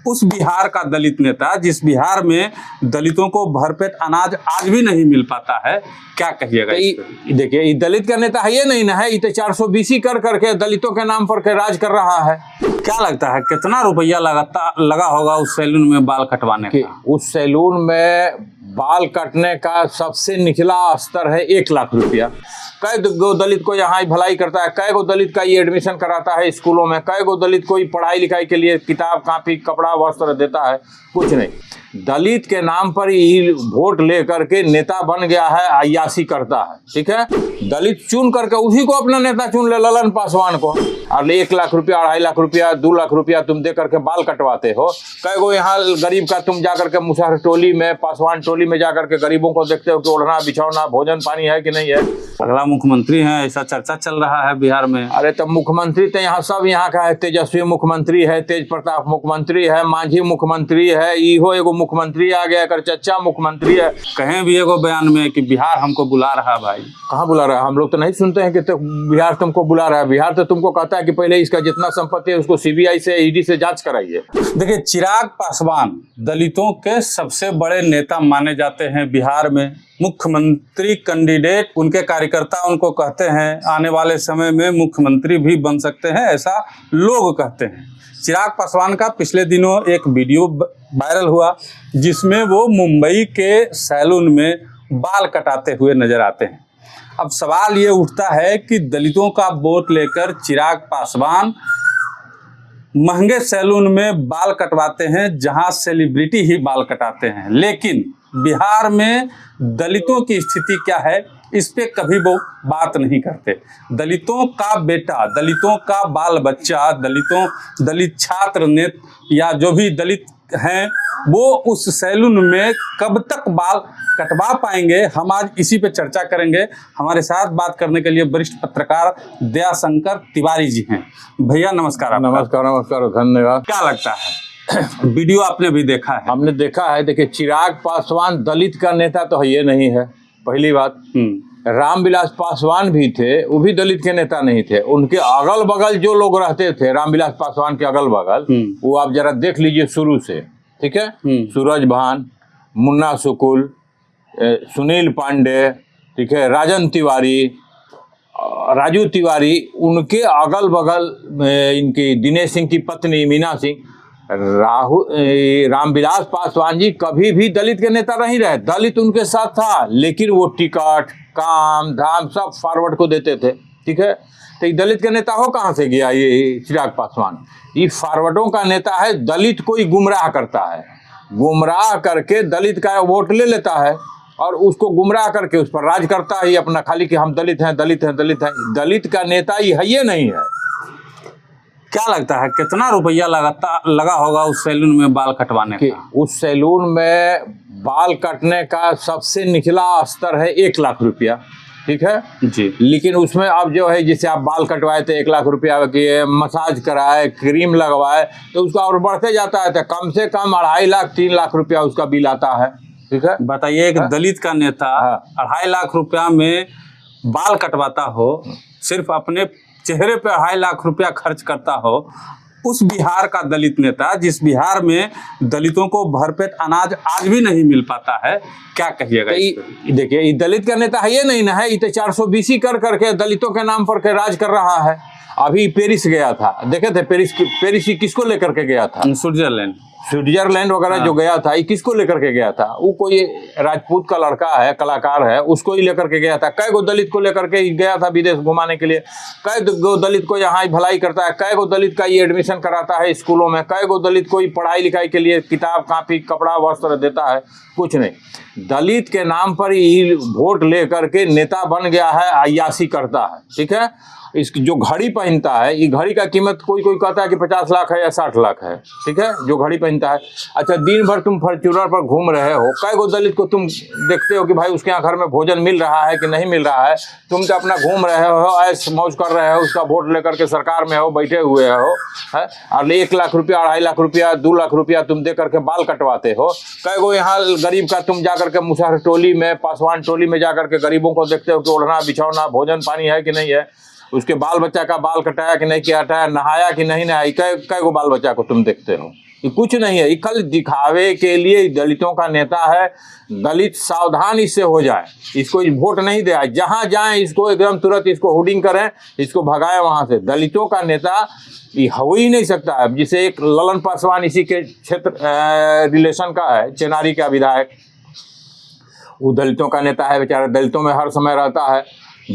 उस बिहार का दलित नेता जिस बिहार में दलितों को भरपेट अनाज आज भी नहीं मिल पाता है, क्या कहिएगा? देखिए, ये दलित का नेता है ये नहीं ना है, ये तो 420 कर करके दलितों के नाम पर के राज कर रहा है। क्या लगता है कितना रुपया लगा होगा उस सैलून में बाल कटवाने का? उस सैलून में बाल काटने का सबसे निचला स्तर है 1 लाख रुपया। कै गो दलित को यहाँ भलाई करता है, कै गो दलित का ये एडमिशन कराता है स्कूलों में, कै गो दलित को पढ़ाई लिखाई के लिए किताब कापी कपड़ा वस्त्र देता है? कुछ नहीं। दलित के नाम पर ही वोट लेकर के नेता बन गया है, अय्याशी करता है। ठीक है, दलित चुन करके उसी को अपना नेता चुन ले, ललन पासवान को। और 1 लाख रुपया, 2.5 लाख रुपया, 2 लाख रुपया तुम दे करके बाल कटवाते हो। कई गो यहाँ गरीब का तुम जाकर के मुसहर टोली में, पासवान टोली में जाकर के गरीबों को देखते हो कि ओढ़ना बिछौना भोजन पानी है कि नहीं है। अगला मुख्यमंत्री है ऐसा चर्चा चल रहा है बिहार में। अरे तो मुख्यमंत्री तो यहाँ सब यहाँ का है। तेजस्वी मुख्यमंत्री है, तेज प्रताप मुख्यमंत्री है, मांझी मुख्यमंत्री है, इहो एगो मुख्यमंत्री आ गया, कर चच्चा मुख्यमंत्री है। कहें भी एगो बयान में कि बिहार हमको बुला रहा। भाई कहाँ बुला रहा है? हम लोग तो नहीं सुनते हैं कि तो बिहार तुमको बुला रहा है। बिहार तो तुमको कहता है कि पहले इसका जितना संपत्ति है उसको सीबीआई से, ईडी से जांच कराइए। देखिए, चिराग पासवान दलितों के सबसे बड़े नेता माने जाते हैं बिहार में, मुख्यमंत्री कैंडिडेट। उनके कार्यकर्ता उनको कहते हैं आने वाले समय में मुख्यमंत्री भी बन सकते हैं, ऐसा लोग कहते हैं। चिराग पासवान का पिछले दिनों एक वीडियो वायरल हुआ जिसमें वो मुंबई के सैलून में बाल कटाते हुए नजर आते हैं। अब सवाल ये उठता है कि दलितों का वोट लेकर चिराग पासवान महंगे सैलून में बाल कटवाते हैं जहां सेलिब्रिटी ही बाल कटाते हैं, लेकिन बिहार में दलितों की स्थिति क्या है इस पे कभी वो बात नहीं करते। दलितों का बेटा, दलितों का बाल बच्चा, दलित छात्र नेता या जो भी दलित हैं वो उस सैलून में कब तक बाल कटवा पाएंगे, हम आज इसी पे चर्चा करेंगे। हमारे साथ बात करने के लिए वरिष्ठ पत्रकार दयाशंकर तिवारी जी हैं। भैया नमस्कार। नमस्कार। नमस्कार, धन्यवाद। क्या लगता है, वीडियो आपने भी देखा है? हमने देखा है। देखिए, चिराग पासवान दलित का नेता तो ये नहीं है, पहली बात। रामविलास पासवान भी थे, वो भी दलित के नेता नहीं थे। उनके अगल बगल जो लोग रहते थे रामविलास पासवान के अगल बगल, वो आप जरा देख लीजिए शुरू से। ठीक है, सूरज भान, मुन्ना सुकुल, सुनील पांडे, ठीक है, राजन तिवारी, राजू तिवारी, उनके अगल बगल इनकी दिनेश सिंह की पत्नी मीना सिंह, रामविलास पासवान जी कभी भी दलित के नेता नहीं रहे। दलित उनके साथ था, लेकिन वो टिकट काम धाम सब फॉरवर्ड को देते थे। ठीक है, तो ये दलित के नेता हो कहाँ से गया ये चिराग पासवान? ये फॉरवर्डों का नेता है, दलित को ही गुमराह करता है, गुमराह करके दलित का वोट ले लेता है और उसको गुमराह करके उस पर राज करता है अपना, खाली कि हम दलित हैं, दलित हैं, दलित हैं। दलित का नेता ये नहीं है। क्या लगता है कितना रुपया लगा होगा उस सैलून में बाल कटवाने का? उस सैलून में बाल काटने का सबसे निचला स्तर है 1 लाख रुपया। ठीक है जी, लेकिन उसमें अब जो है, जैसे आप बाल कटवाए थे 1 लाख रुपया की, मसाज कराए, क्रीम लगवाए, तो उसका और बढ़ते जाता है। तो कम से कम 2.5 लाख 3 लाख रुपया उसका बिल आता है। ठीक है, बताइए, एक दलित का नेता 2.5 लाख रुपया में बाल कटवाता हो, सिर्फ अपने चेहरे पे 2.5 लाख रुपया खर्च करता हो। उस बिहार का दलित नेता जिस बिहार में दलितों को भरपेट अनाज आज भी नहीं मिल पाता है, क्या कहिएगा? देखिए, ये दलित का नेता है ये नहीं ना है, ये तो 420 कर करके दलितों के नाम पर के राज कर रहा है। अभी पेरिस गया था, देखे थे पेरिस किसको लेकर के गया था? स्विट्जरलैंड वगैरह जो गया था, ये किसको लेकर के गया था? वो कोई राजपूत का लड़का है, कलाकार है, उसको ही लेकर के गया था। कई गो दलित को लेकर के गया था विदेश घुमाने के लिए। कई गो दलित को यहाँ भलाई करता है, कई गो दलित का ये एडमिशन कराता है स्कूलों में, कई गो दलित को पढ़ाई लिखाई के लिए किताब कापी कपड़ा वस्त्र देता है। कुछ नहीं। दलित के नाम पर ही वोट लेकर के नेता बन गया है, अय्याशी करता है। ठीक है, इसकी जो घड़ी पहनता है, ये घड़ी का कीमत कोई कहता है कि 50 लाख है या 60 लाख है। ठीक है, जो घड़ी पहनता है। अच्छा, दिन भर तुम फॉर्च्यूनर पर घूम रहे हो, कई गो दलित को तुम देखते हो कि भाई उसके यहाँ घर में भोजन मिल रहा है कि नहीं मिल रहा है? तुम तो अपना घूम रहे हो, ऐश मौज कर रहे हो, उसका वोट लेकर के सरकार में हो, बैठे हुए हो, है, और 1 लाख रुपया, 2.5 लाख रुपया, 2 लाख रुपया तुम दे करके बाल कटवाते हो। कई गो यहाँ गरीब का तुम जाकर के मुसहर टोली में, पासवान टोली में जाकर के गरीबों को देखते हो कि ओढ़ना बिछौना भोजन पानी है कि नहीं है, उसके बाल बच्चा का बाल कटाया कि नहीं किया, हटाया, नहाया कि नहीं नहाया, कई गो बाल बच्चा को तुम देखते हो। ये कुछ नहीं है, ये कल दिखावे के लिए दलितों का नेता है। दलित सावधान इससे हो जाए, इसको वोट नहीं दे, जहां जाए इसको एकदम तुरंत इसको होर्डिंग करें, इसको भगाए वहां से। दलितों का नेता ये हो ही नहीं सकता है। जिसे एक ललन पासवान इसी के क्षेत्र रिलेशन का है, चेनारी का विधायक, वो दलितों का नेता है, बेचारा दलितों में हर समय रहता है।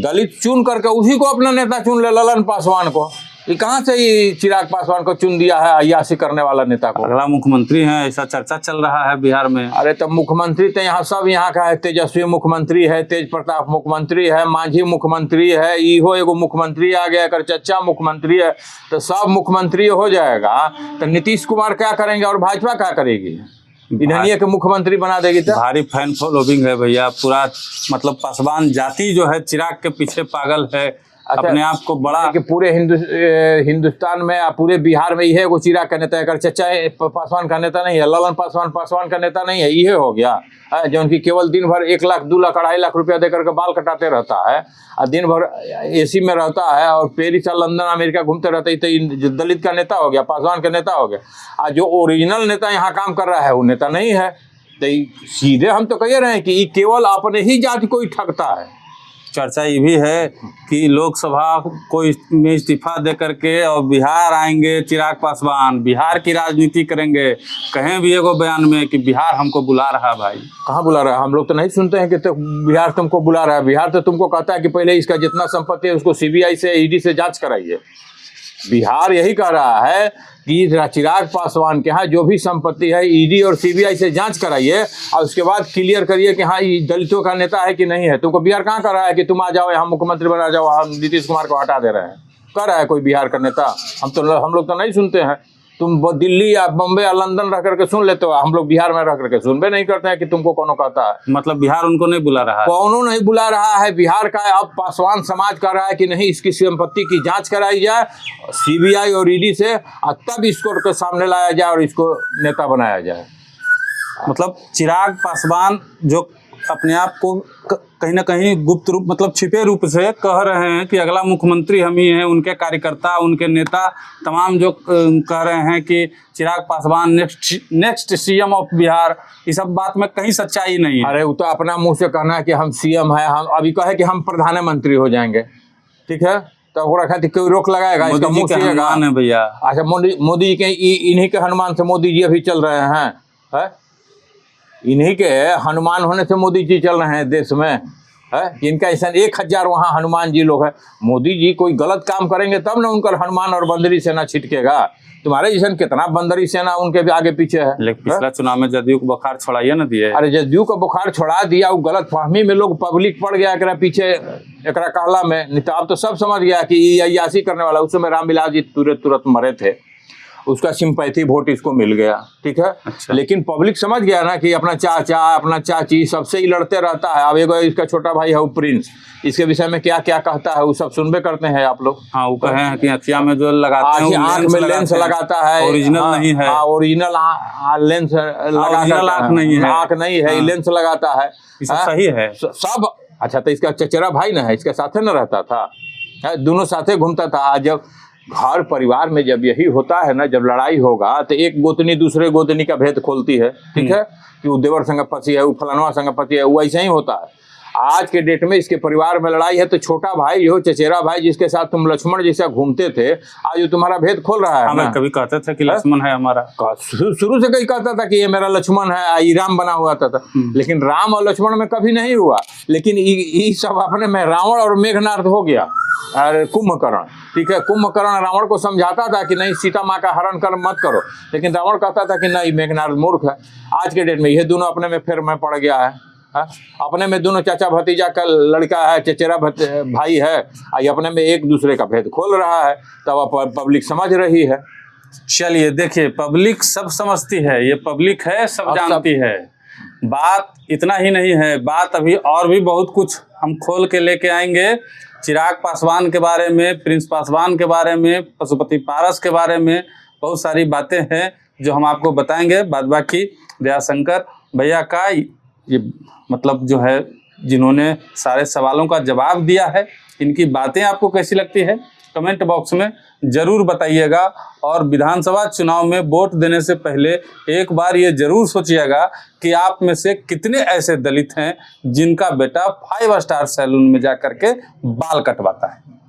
दलित चुन करके उसी को अपना नेता चुन ले, ललन पासवान को। ये कहाँ से ये चिराग पासवान को चुन दिया है अय्याशी करने वाला नेता को? अगला मुख्यमंत्री है ऐसा चर्चा चल रहा है बिहार में। अरे तब मुख्यमंत्री तो यहाँ सब यहाँ का है। तेजस्वी मुख्यमंत्री है, तेज प्रताप मुख्यमंत्री है, मांझी मुख्यमंत्री है, इहो एगो मुख्यमंत्री आ गया, कर चच्चा मुख्यमंत्री है। तो सब मुख्यमंत्री हो जाएगा तो नीतीश कुमार क्या करेंगे और भाजपा क्या करेगी? इन्हें के मुख्यमंत्री बना देगी। तो भारी फैन फॉलोइंग है भैया, पूरा मतलब पासवान जाति जो है चिराग के पीछे पागल है। अच्छा, अपने आप को बड़ा कि पूरे हिंदुस्तान में या पूरे बिहार में ये एगो चिराग का नेता है, अगर चच्चा पासवान का नेता नहीं है, ललन पासवान पासवान का नेता नहीं है, ये हो गया जो उनकी केवल दिन भर 1 लाख 2 लाख 2.5 लाख रुपया देकर के बाल कटाते रहता है और दिन भर एसी में रहता है और पेरिस और लंदन अमेरिका घूमते रहता है। तो दलित का नेता हो गया, पासवान का नेता हो गया। और जो ओरिजिनल नेता यहाँ काम कर रहा है वो नेता नहीं है। तो सीधे हम तो कह रहे हैं कि ये केवल अपने ही जाति को ही ठगता है। चर्चा ये भी है कि लोकसभा को में इस्तीफा दे करके और बिहार आएंगे चिराग पासवान, बिहार की राजनीति करेंगे। कहें भी एगो बयान में कि बिहार हमको बुला रहा है। भाई कहाँ बुला रहा है? हम लोग तो नहीं सुनते हैं कि तो बिहार तुमको बुला रहा है। बिहार तो तुमको कहता है कि पहले इसका जितना संपत्ति है उसको सीबीआई से, ईडी से जांच कराइए। बिहार यही कह रहा है कि चिराग पासवान के यहाँ जो भी संपत्ति है ईडी और सीबीआई से जांच कराइए और उसके बाद क्लियर करिए कि हाँ ये दलितों का नेता है कि नहीं है। तुमको बिहार कहाँ कर रहा है कि तुम आ जाओ यहाँ मुख्यमंत्री बना जाओ, हम नीतीश कुमार को हटा दे रहे हैं? कर रहा है कोई बिहार का नेता? हम लोग तो नहीं सुनते हैं। तुम दिल्ली या बम्बे या लंदन रह करके सुन लेते हो, हम लोग बिहार में रह करके सुनबे नहीं करते हैं कि तुमको कौन कहता है। मतलब बिहार उनको नहीं बुला रहा है? कौनो नहीं बुला रहा है। बिहार का अब पासवान समाज कर रहा है कि नहीं इसकी संपत्ति की जांच कराई जाए सीबीआई और ईडी से, और तब इसको के सामने लाया जाए और इसको नेता बनाया जाए। मतलब चिराग पासवान जो अपने आप को कहीं ना कहीं गुप्त रूप मतलब छिपे रूप से कह रहे हैं कि अगला मुख्यमंत्री हम ही हैं, उनके कार्यकर्ता उनके नेता तमाम जो कह रहे हैं कि Chirag Paswan next CM of Bihar, ये सब बात में कहीं सच्चाई नहीं है। अरे वो तो अपना मुंह से कहना है कि हम सीएम है, हम अभी कहे कि हम प्रधानमंत्री हो जाएंगे, ठीक है, तो वो रखा कोई रोक लगाएगा? इसका मुंह से हनुमान है भैया। अच्छा, मोदी जी के इन्हीं के हनुमान से मोदी जी अभी चल रहे हैं, है? इन्हीं के हनुमान होने से मोदी जी चल रहे हैं देश में, है? इनका ऐसा 1000 वहाँ हनुमान जी लोग हैं। मोदी जी कोई गलत काम करेंगे तब ना उनका हनुमान और बंदरी सेना छिटकेगा। तुम्हारे जैसा कितना बंदरी सेना उनके भी आगे पीछे है। लेकिन पिछला चुनाव में जदयू को बुखार छोड़ाइए ना दिए। अरे जदयू का बुखार छोड़ा दिया, वो गलत फहमी में लोग पब्लिक पड़ गया एकरा पीछे, एकरा कहला में। नहीं तो अब तो सब समझ गया कि ये अय्याशी करने वाला। उस समय रामविलास जी तुरंत मरे थे, उसका सिंपैथी वोट इसको मिल गया, ठीक है। अच्छा। लेकिन पब्लिक समझ गया ना कि अपना चाचा अपना चाची सबसे ही लड़ते रहता है। अब एगो इसका छोटा भाई है वो प्रिंस, इसके विषय में क्या क्या कहता है वो सब सुनबे करते हैं आप लोग। हाँ, वो कहे हैं कि अखिया में जो लगाते हैं आँख में लेंस लगाता है, ओरिजिनल नहीं है। ओरिजिनल लेंस आँख नहीं है, लेंस लगाता है। सही है सब। अच्छा, तो इसका चचेरा भाई ना है, इसके साथे न रहता था, दोनों साथे घूमता था। जब घर परिवार में जब यही होता है ना, जब लड़ाई होगा तो एक गोतनी दूसरे गोतनी का भेद खोलती है, ठीक है, कि वो देवर संग पति है, वो फलानवा संग पति है, वो ऐसा ही होता है। आज के डेट में इसके परिवार में लड़ाई है तो छोटा भाई जो चचेरा भाई जिसके साथ तुम लक्ष्मण जैसा घूमते थे, आज वो तुम्हारा भेद खोल रहा है। हमें कभी कहते थे कि लक्ष्मण है हमारा, शुरू से कहीं कहता था कि ये मेरा लक्ष्मण है, ये राम बना हुआ था। लेकिन राम और लक्ष्मण में कभी नहीं हुआ। लेकिन ये सब अपने में रावण और मेघनाद हो गया। अरे कुंभकर्ण, ठीक है, कुंभकर्ण रावण को समझाता था कि नहीं सीता माँ का हरण कर मत करो, लेकिन रावण कहता था कि नहीं मेघनाद मूर्ख है। आज के डेट में ये दोनों अपने में फिर में पड़ गया है। अपने में दोनों चाचा भतीजा का लड़का है, चचेरा भाई है, ये अपने में एक दूसरे का भेद खोल रहा है। तब पब्लिक समझ रही है। चलिए देखिए, पब्लिक सब समझती है, ये पब्लिक है सब जानती है। बात इतना ही नहीं है, बात अभी और भी बहुत कुछ हम खोल के लेके आएंगे। चिराग पासवान के बारे में, प्रिंस पासवान के बारे में, पशुपति पारस के बारे में बहुत सारी बातें हैं जो हम आपको बताएंगे। बाद बाकी दयाशंकर भैया का ये मतलब जो है जिन्होंने सारे सवालों का जवाब दिया है, इनकी बातें आपको कैसी लगती है कमेंट बॉक्स में जरूर बताइएगा। और विधानसभा चुनाव में वोट देने से पहले एक बार ये जरूर सोचिएगा कि आप में से कितने ऐसे दलित हैं जिनका बेटा 5 स्टार सैलून में जा करके बाल कटवाता है।